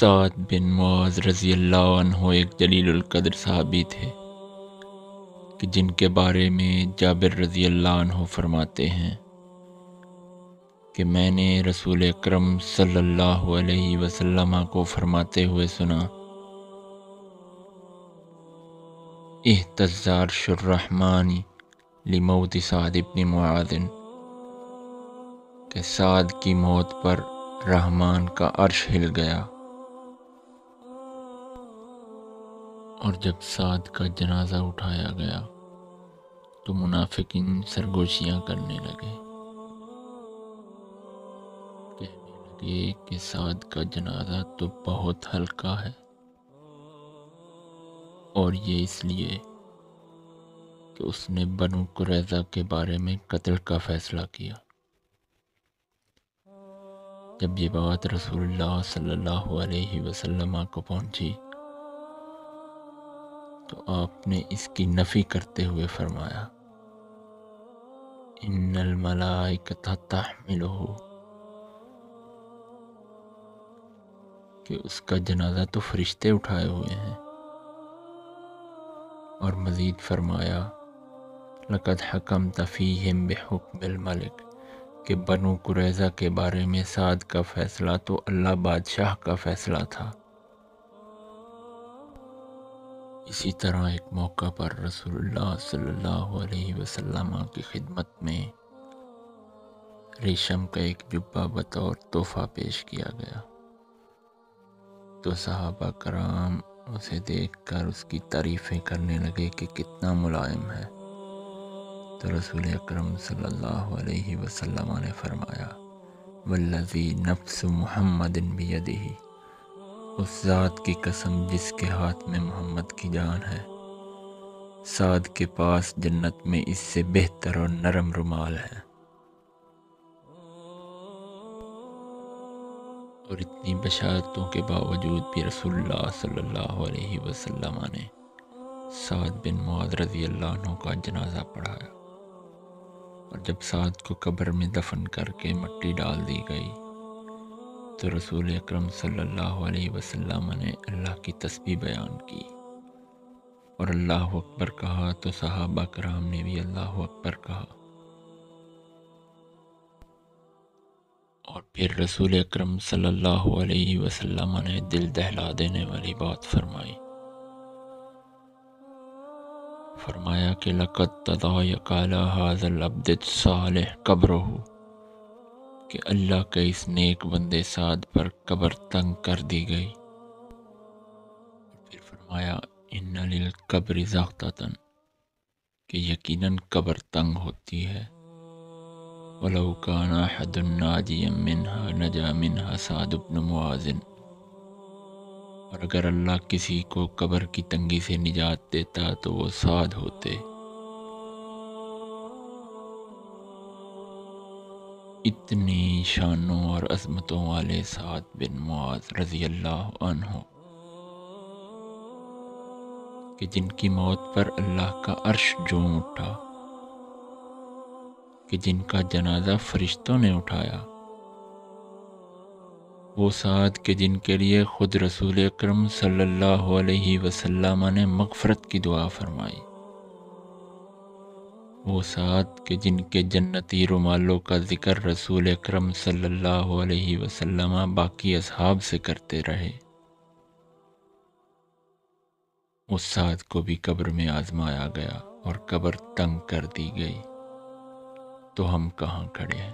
سعد بن معاذ رضی اللہ عنہ ایک جلیل القدر صحابی تھے کہ جن کے بارے میں جابر رضی اللہ عنہ فرماتے ہیں کہ میں نے رسول اکرم صلی اللہ علیہ وسلم کو فرماتے ہوئے سنا، اہتز عرش الرحمن لموت سعد بن معاذ، کہ سعد کی موت پر رحمان کا عرش ہل گیا۔ اور جب سعد کا جنازہ اٹھایا گیا تو منافقین سرگوشیاں کرنے لگے، کہنے لگے کہ سعد کا جنازہ تو بہت ہلکا ہے، اور یہ اس لیے کہ اس نے بنو قریظہ کے بارے میں قتل کا فیصلہ کیا۔ جب یہ بات رسول اللہ صلی اللہ علیہ وسلم کو پہنچی تو آپ نے اس کی نفی کرتے ہوئے فرمایا، ان الملائکۃ تحملہ، کہ اس کا جنازہ تو فرشتے اٹھائے ہوئے ہیں۔ اور مزید فرمایا، لقد حکمت فیہم بحکم الملک، کہ بنو قریظہ کے بارے میں سعد کا فیصلہ تو اللہ بادشاہ کا فیصلہ تھا۔ اسی طرح ایک موقع پر رسول اللہ صلی اللہ علیہ وسلم کی خدمت میں ریشم کا ایک جبہ بطور تحفہ پیش کیا گیا، تو صحابہ کرام اسے دیکھ کر اس کی تعریفیں کرنے لگے کہ کتنا ملائم ہے۔ تو رسول اکرم صلی اللہ علیہ وسلم نے فرمایا، والذی نفس محمد بیدہ، اس ذات کی قسم جس کے ہاتھ میں محمد کی جان ہے، سعد کے پاس جنت میں اس سے بہتر اور نرم رومال ہے۔ اور اتنی بشارتوں کے باوجود بھی رسول اللہ صلی اللہ علیہ وسلم نے سعد بن معاذ رضی اللہ عنہ کا جنازہ پڑھایا، اور جب سعد کو قبر میں دفن کر کے مٹی ڈال دی گئی تو رسول اکرم صلی اللہ علیہ وسلم نے اللہ کی تسبیح بیان کی اور اللہ اکبر کہا، تو صحابہ کرام نے بھی اللہ اکبر کہا، اور پھر رسول اکرم صلی اللہ علیہ وسلم نے دل دہلا دینے والی بات فرمائی، فرمایا کہ لقد تضایق علی ھذا العبد الصالح قبرہ، کہ اللہ کے اس نیک بندے سعد پر قبر تنگ کر دی گئی۔ پھر فرمایا، ان للقبر ضغطۃ، کہ یقیناً قبر تنگ ہوتی ہے، وَلَوْ كَانَ أَحَدٌ نَاجِيًا مِنْهَا نَجَا مِنْهَا سعد بن معاذ، اور اگر اللہ کسی کو قبر کی تنگی سے نجات دیتا تو وہ سعد ہوتے۔ اتنی شانوں اور عظمتوں والے سعد بن معاذ رضی اللہ عنہ کہ جن کی موت پر اللہ کا عرش جھوم اٹھا، کہ جن کا جنازہ فرشتوں نے اٹھایا، وہ سعد کے جن کے لیے خود رسول اکرم صلی اللہ علیہ وسلم نے مغفرت کی دعا فرمائی، وہ سعد کے جن کے جنتی رومالوں کا ذکر رسول اکرم صلی اللہ علیہ وسلم باقی اصحاب سے کرتے رہے، اس سعد کو بھی قبر میں آزمایا گیا اور قبر تنگ کر دی گئی، تو ہم کہاں کھڑے ہیں؟